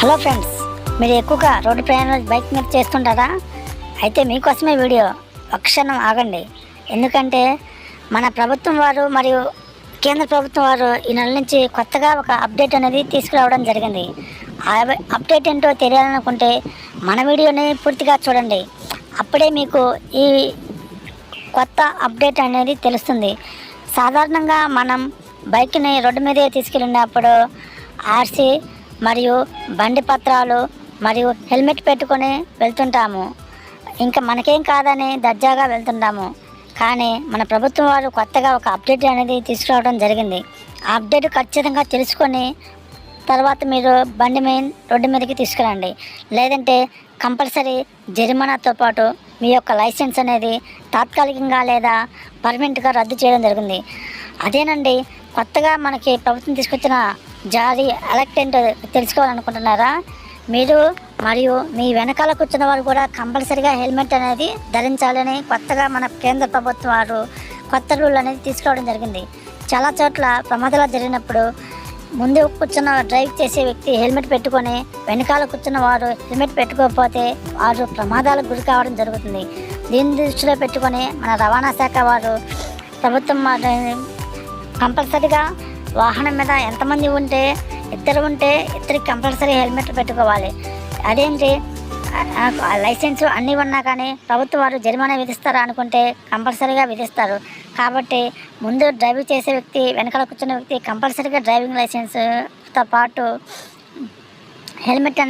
Hello friends, మీరు ఎక్కువగా road ప్రయాణాలు బైక్ మీద చేస్తుంటారా? అయితే మీకోసమే వీడియో. ఒక క్షణం ఆగండి. ఎందుకంటే మన ప్రభుత్వం వారు మరియు కేంద్ర ప్రభుత్వం వారు ఈ నెల నుంచి కొత్తగా ఒక అప్డేట్ అనేది తీసుకురావడం జరిగింది. ఆ అప్డేట్ ఏంటో తెలియాలనుకుంటే మన వీడియోని పూర్తిగా చూడండి. అప్పుడే మీకు ఈ కొత్త అప్డేట్ అనేది తెలుస్తుంది. సాధారణంగా మనం బైక్ని రోడ్డు మీదే తీసుకెళ్ళినప్పుడు ఆర్సీ మరియు బండి పత్రాలు మరియు హెల్మెట్ పెట్టుకొని వెళ్తుంటాము. ఇంకా మనకేం కాదని దర్జాగా వెళ్తుంటాము. కానీ మన ప్రభుత్వం వారు కొత్తగా ఒక అప్డేట్ అనేది తీసుకురావడం జరిగింది. ఆ అప్డేట్ ఖచ్చితంగా తెలుసుకొని తర్వాత మీరు బండి రోడ్డు మీదకి తీసుకురండి. లేదంటే కంపల్సరీ జరిమానాతో పాటు మీ యొక్క లైసెన్స్ అనేది తాత్కాలికంగా లేదా పర్మనెంట్గా రద్దు చేయడం జరిగింది. అదేనండి, కొత్తగా మనకి ప్రభుత్వం తీసుకొచ్చిన జారీ అలర్ట్ ఏంటో తెలుసుకోవాలనుకుంటున్నారా? మీరు మరియు మీ వెనకాల కూర్చున్న వారు కూడా కంపల్సరీగా హెల్మెట్ అనేది ధరించాలని కొత్తగా మన కేంద్ర ప్రభుత్వం వారు కొత్త రూల్ అనేది తీసుకురావడం జరిగింది. చాలా చోట్ల ప్రమాదాలు జరిగినప్పుడు ముందు కూర్చున్న డ్రైవ్ చేసే వ్యక్తి హెల్మెట్ పెట్టుకొని వెనకాల కూర్చున్న వారు హెల్మెట్ పెట్టుకోకపోతే వారు ప్రమాదాలకు గురి కావడం జరుగుతుంది. దీన్ని దృష్టిలో పెట్టుకొని మన రవాణా శాఖ వారు ప్రభుత్వం కంపల్సరీగా వాహనం మీద ఎంతమంది ఉంటే ఇద్దరికి కంపల్సరీ హెల్మెట్ పెట్టుకోవాలి. అదేంటి, లైసెన్సు అన్నీ ఉన్నా కానీ ప్రభుత్వం వారు జరిమానా విధిస్తారా అనుకుంటే కంపల్సరీగా విధిస్తారు. కాబట్టి ముందు డ్రైవింగ్ చేసే వ్యక్తి వెనకాల కూర్చున్న వ్యక్తి కంపల్సరీగా డ్రైవింగ్ లైసెన్స్తో పాటు హెల్మెట్ అనేది